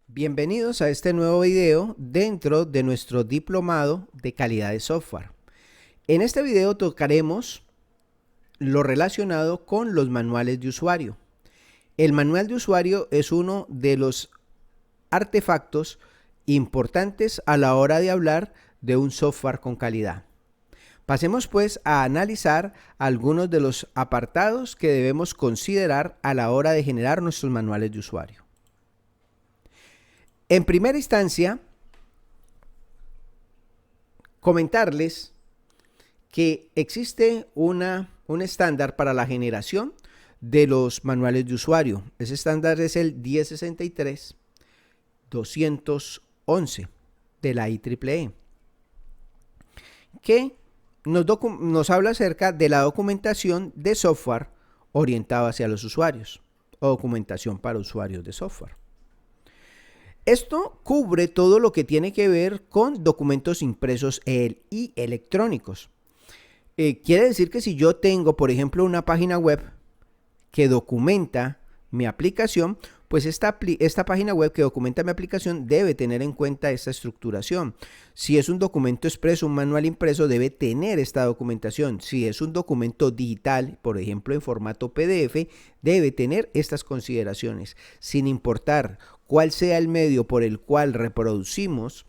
Bienvenidos a este nuevo video dentro de nuestro diplomado de calidad de software. En este video tocaremos lo relacionado con los manuales de usuario. El manual de usuario es uno de los artefactos importantes a la hora de hablar de un software con calidad. Pasemos pues a analizar algunos de los apartados que debemos considerar a la hora de generar nuestros manuales de usuario. En primera instancia, comentarles que existe un estándar para la generación de los manuales de usuario. Ese estándar es el 1063-211 de la IEEE, que nos habla acerca de la documentación de software orientado hacia los usuarios o documentación para usuarios de software. Esto cubre todo lo que tiene que ver con documentos impresos y electrónicos. Quiere decir que si yo tengo, por ejemplo, una página web que documenta mi aplicación, pues esta página web que documenta mi aplicación debe tener en cuenta esta estructuración. Si es un documento expreso, un manual impreso, debe tener esta documentación. Si es un documento digital, por ejemplo, en formato PDF, debe tener estas consideraciones, sin importar cuál sea el medio por el cual reproducimos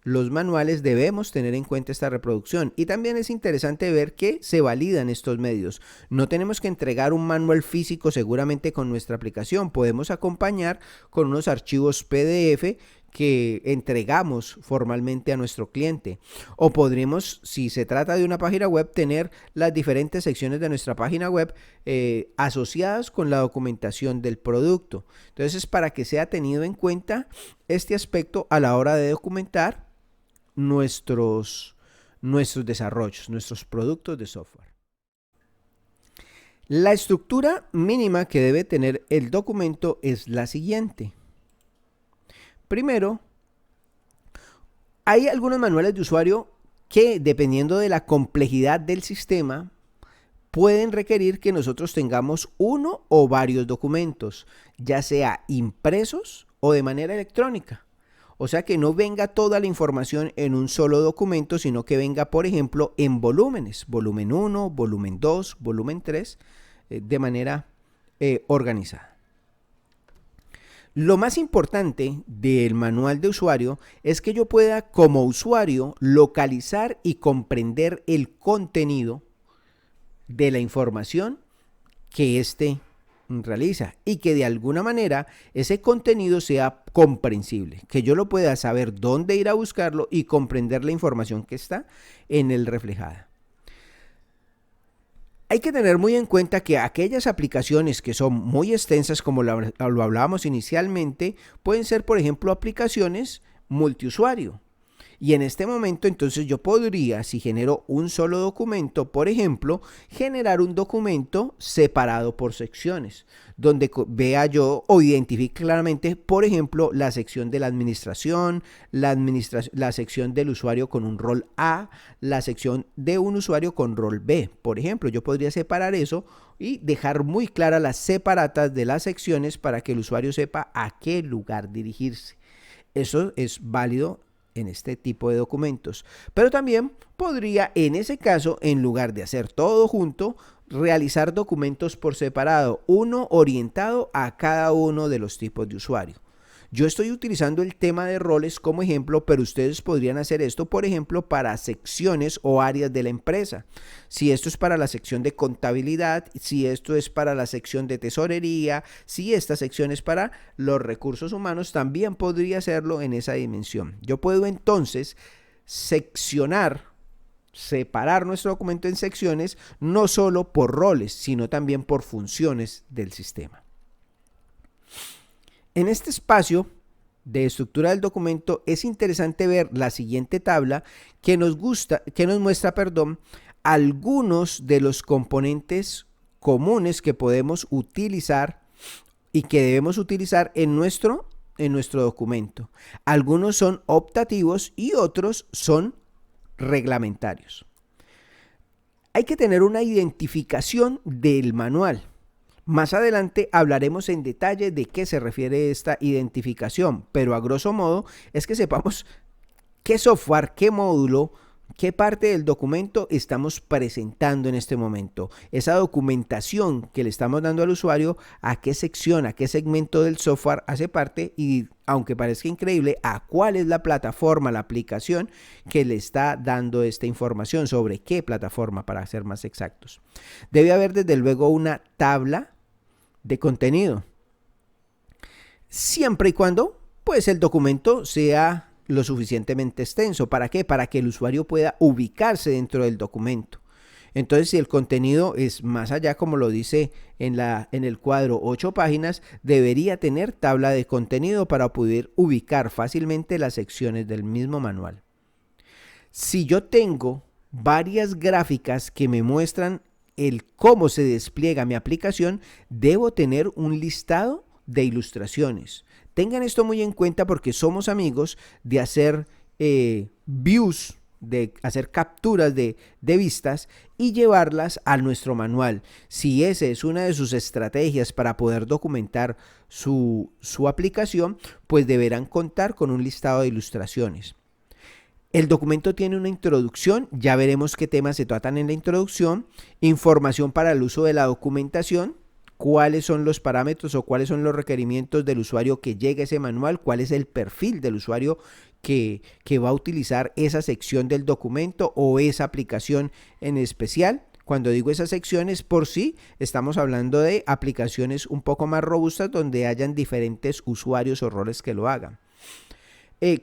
los manuales. Debemos tener en cuenta esta reproducción. Y también es interesante ver que se validan estos medios. No tenemos que entregar un manual físico seguramente con nuestra aplicación. Podemos acompañar con unos archivos PDF que entregamos formalmente a nuestro cliente. O podremos, si se trata de una página web, tener las diferentes secciones de nuestra página web asociadas con la documentación del producto. Entonces es para que sea tenido en cuenta este aspecto a la hora de documentar nuestros desarrollos, nuestros productos de software. La estructura mínima que debe tener el documento es la siguiente. Primero, hay algunos manuales de usuario que, dependiendo de la complejidad del sistema, pueden requerir que nosotros tengamos uno o varios documentos, ya sea impresos o de manera electrónica. O sea, que no venga toda la información en un solo documento, sino que venga, por ejemplo, en volúmenes, volumen 1, volumen 2, volumen 3, de manera organizada. Lo más importante del manual de usuario es que yo pueda, como usuario, localizar y comprender el contenido de la información que éste realiza y que de alguna manera ese contenido sea comprensible, que yo lo pueda saber dónde ir a buscarlo y comprender la información que está en él reflejada. Hay que tener muy en cuenta que aquellas aplicaciones que son muy extensas, como lo hablábamos inicialmente, pueden ser, por ejemplo, aplicaciones multiusuario. Y en este momento, entonces, yo podría, si genero un solo documento, por ejemplo, generar un documento separado por secciones, donde vea yo o identifique claramente, por ejemplo, la sección de la administración, la sección del usuario con un rol A, la sección de un usuario con rol B. Por ejemplo, yo podría separar eso y dejar muy claras las separatas de las secciones para que el usuario sepa a qué lugar dirigirse. Eso es válido en este tipo de documentos, pero también podría, en ese caso, en lugar de hacer todo junto, realizar documentos por separado, uno orientado a cada uno de los tipos de usuario. Yo estoy utilizando el tema de roles como ejemplo, pero ustedes podrían hacer esto, por ejemplo, para secciones o áreas de la empresa. Si esto es para la sección de contabilidad, si esto es para la sección de tesorería, si esta sección es para los recursos humanos, también podría hacerlo en esa dimensión. Yo puedo entonces separar nuestro documento en secciones, no solo por roles, sino también por funciones del sistema. En este espacio de estructura del documento es interesante ver la siguiente tabla que nos muestra, algunos de los componentes comunes que podemos utilizar y que debemos utilizar en nuestro documento. Algunos son optativos y otros son reglamentarios. Hay que tener una identificación del manual. Más adelante hablaremos en detalle de qué se refiere esta identificación, pero a grosso modo es que sepamos qué software, qué módulo, qué parte del documento estamos presentando en este momento. Esa documentación que le estamos dando al usuario, a qué sección, a qué segmento del software hace parte y, aunque parezca increíble, a cuál es la plataforma, la aplicación que le está dando esta información, sobre qué plataforma, para ser más exactos. Debe haber desde luego una tabla de contenido, siempre y cuando pues el documento sea lo suficientemente extenso. ¿Para qué? Para que el usuario pueda ubicarse dentro del documento. Entonces, si el contenido es más allá, como lo dice en el cuadro 8 páginas, debería tener tabla de contenido para poder ubicar fácilmente las secciones del mismo manual. Si yo tengo varias gráficas que me muestran el cómo se despliega mi aplicación, debo tener un listado de ilustraciones. Tengan esto muy en cuenta porque somos amigos de hacer views, de hacer capturas de vistas y llevarlas a nuestro manual. Si esa es una de sus estrategias para poder documentar su aplicación, pues deberán contar con un listado de ilustraciones. El documento tiene una introducción, ya veremos qué temas se tratan en la introducción, información para el uso de la documentación, cuáles son los parámetros o cuáles son los requerimientos del usuario que llegue a ese manual, cuál es el perfil del usuario que va a utilizar esa sección del documento o esa aplicación en especial. Cuando digo esas secciones, por sí, estamos hablando de aplicaciones un poco más robustas donde hayan diferentes usuarios o roles que lo hagan.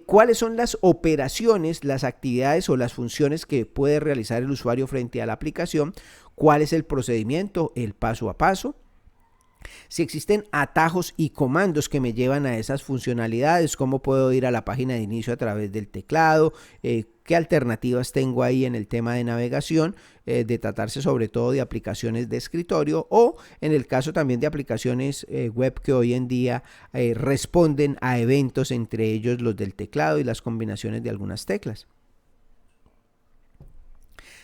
¿Cuáles son las operaciones, las actividades o las funciones que puede realizar el usuario frente a la aplicación? ¿Cuál es el procedimiento, el paso a paso? Si existen atajos y comandos que me llevan a esas funcionalidades, cómo puedo ir a la página de inicio a través del teclado, qué alternativas tengo ahí en el tema de navegación, de tratarse sobre todo de aplicaciones de escritorio o en el caso también de aplicaciones web que hoy en día responden a eventos, entre ellos los del teclado y las combinaciones de algunas teclas.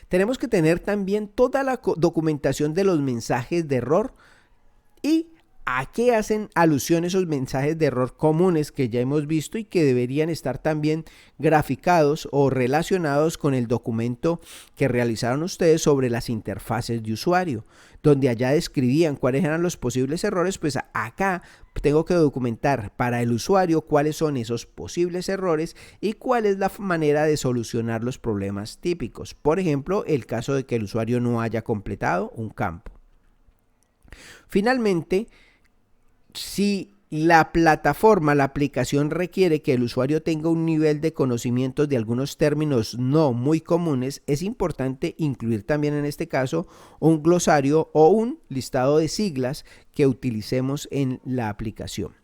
Tenemos que tener también toda la documentación de los mensajes de error y a qué hacen alusión esos mensajes de error comunes que ya hemos visto y que deberían estar también graficados o relacionados con el documento que realizaron ustedes sobre las interfaces de usuario, donde allá describían cuáles eran los posibles errores. Pues acá tengo que documentar para el usuario cuáles son esos posibles errores y cuál es la manera de solucionar los problemas típicos. Por ejemplo, el caso de que el usuario no haya completado un campo. Finalmente, si la plataforma, la aplicación requiere que el usuario tenga un nivel de conocimiento de algunos términos no muy comunes, es importante incluir también en este caso un glosario o un listado de siglas que utilicemos en la aplicación.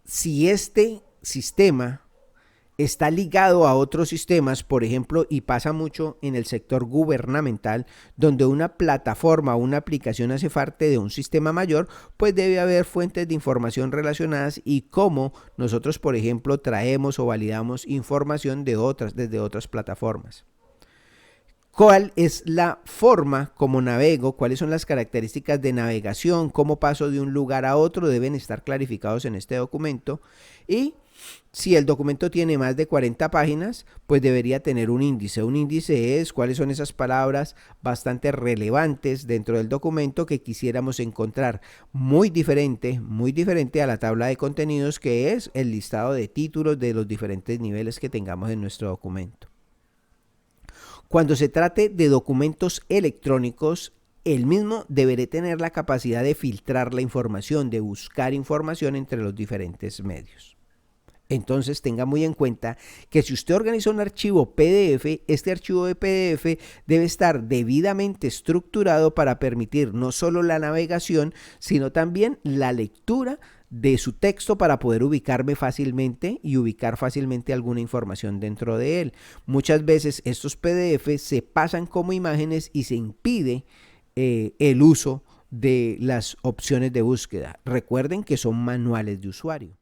Si este sistema está ligado a otros sistemas, por ejemplo, y pasa mucho en el sector gubernamental, donde una plataforma o una aplicación hace parte de un sistema mayor, pues debe haber fuentes de información relacionadas y cómo nosotros, por ejemplo, traemos o validamos información desde otras plataformas. ¿Cuál es la forma como navego? ¿Cuáles son las características de navegación? ¿Cómo paso de un lugar a otro? Deben estar clarificados en este documento. Y si el documento tiene más de 40 páginas, pues debería tener un índice. Un índice es cuáles son esas palabras bastante relevantes dentro del documento que quisiéramos encontrar. Muy diferente a la tabla de contenidos, que es el listado de títulos de los diferentes niveles que tengamos en nuestro documento. Cuando se trate de documentos electrónicos, el mismo deberá tener la capacidad de filtrar la información, de buscar información entre los diferentes medios. Entonces tenga muy en cuenta que si usted organiza un archivo PDF, este archivo de PDF debe estar debidamente estructurado para permitir no solo la navegación, sino también la lectura de su texto para poder ubicarme fácilmente y ubicar fácilmente alguna información dentro de él. Muchas veces estos PDF se pasan como imágenes y se impide el uso de las opciones de búsqueda. Recuerden que son manuales de usuario.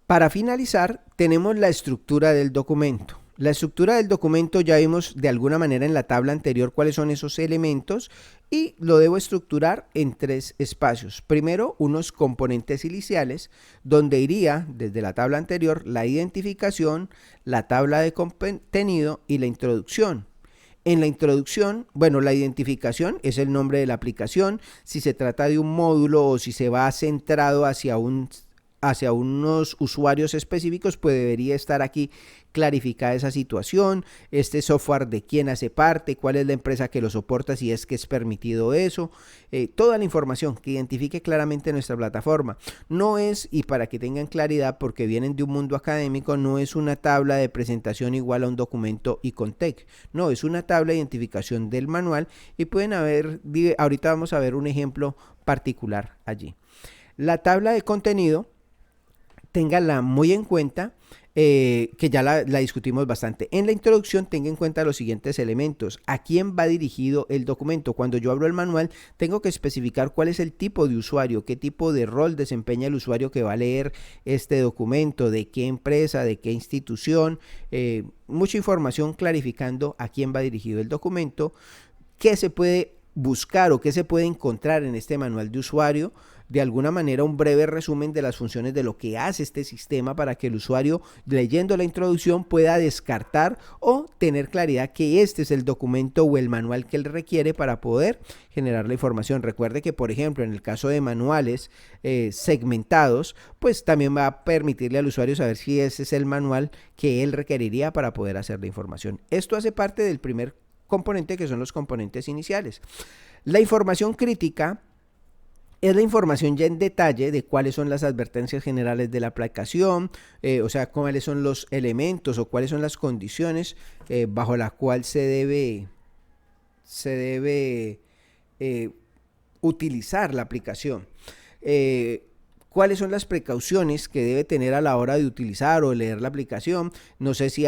Para finalizar, tenemos la estructura del documento. La estructura del documento ya vimos de alguna manera en la tabla anterior cuáles son esos elementos y lo debo estructurar en 3 espacios. Primero, unos componentes iniciales, donde iría desde la tabla anterior la identificación, la tabla de contenido y la introducción. En la introducción, bueno, la identificación es el nombre de la aplicación, si se trata de un módulo o si se va centrado hacia unos usuarios específicos, pues debería estar aquí clarificada esa situación, este software de quién hace parte, cuál es la empresa que lo soporta, si es que es permitido eso, toda la información que identifique claramente nuestra plataforma. No es, y para que tengan claridad, porque vienen de un mundo académico, no es una tabla de presentación igual a un documento Icontec, no, es una tabla de identificación del manual y pueden haber, ahorita vamos a ver un ejemplo particular allí. La tabla de contenido, ténganla muy en cuenta, que ya la discutimos bastante. En la introducción tenga en cuenta los siguientes elementos. ¿A quién va dirigido el documento? Cuando yo abro el manual, tengo que especificar cuál es el tipo de usuario, qué tipo de rol desempeña el usuario que va a leer este documento, de qué empresa, de qué institución, mucha información clarificando a quién va dirigido el documento, qué se puede buscar o qué se puede encontrar en este manual de usuario, de alguna manera un breve resumen de las funciones de lo que hace este sistema para que el usuario, leyendo la introducción, pueda descartar o tener claridad que este es el documento o el manual que él requiere para poder generar la información. Recuerde que, por ejemplo, en el caso de manuales segmentados, pues también va a permitirle al usuario saber si ese es el manual que él requeriría para poder hacer la información. Esto hace parte del primer componente, que son los componentes iniciales. La información crítica es la información ya en detalle de cuáles son las advertencias generales de la aplicación, o sea, cuáles son los elementos o cuáles son las condiciones bajo la cual se debe utilizar la aplicación. Cuáles son las precauciones que debe tener a la hora de utilizar o leer la aplicación. No sé si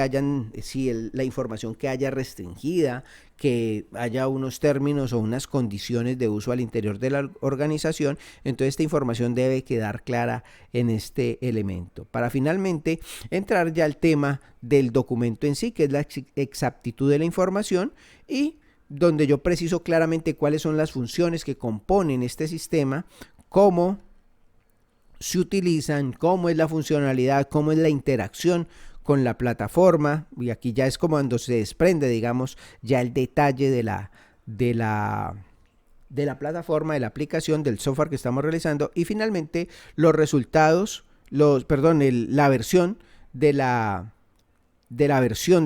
la información que haya restringida, que haya unos términos o unas condiciones de uso al interior de la organización. Entonces esta información debe quedar clara en este elemento. Para finalmente entrar ya al tema del documento en sí, que es la exactitud de la información, y donde yo preciso claramente cuáles son las funciones que componen este sistema, cómo se utilizan, cómo es la funcionalidad, cómo es la interacción con la plataforma, y aquí ya es como cuando se desprende, digamos, ya el detalle de la plataforma, de la aplicación, del software que estamos realizando, y finalmente los resultados, la versión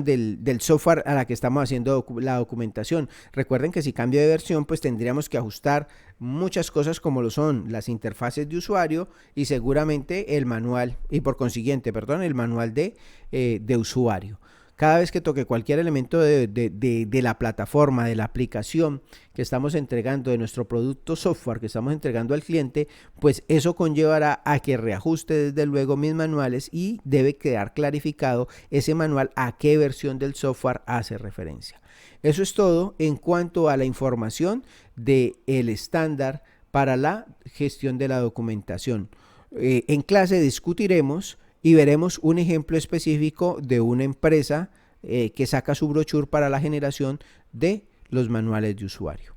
del software a la que estamos haciendo la documentación. Recuerden que si cambio de versión, pues tendríamos que ajustar muchas cosas como lo son las interfaces de usuario y seguramente el manual, y por consiguiente, el manual de usuario. Cada vez que toque cualquier elemento de la plataforma, de la aplicación que estamos entregando, de nuestro producto software que estamos entregando al cliente, pues eso conllevará a que reajuste desde luego mis manuales y debe quedar clarificado ese manual a qué versión del software hace referencia. Eso es todo en cuanto a la información del estándar para la gestión de la documentación. En clase discutiremos y veremos un ejemplo específico de una empresa que saca su brochure para la generación de los manuales de usuario.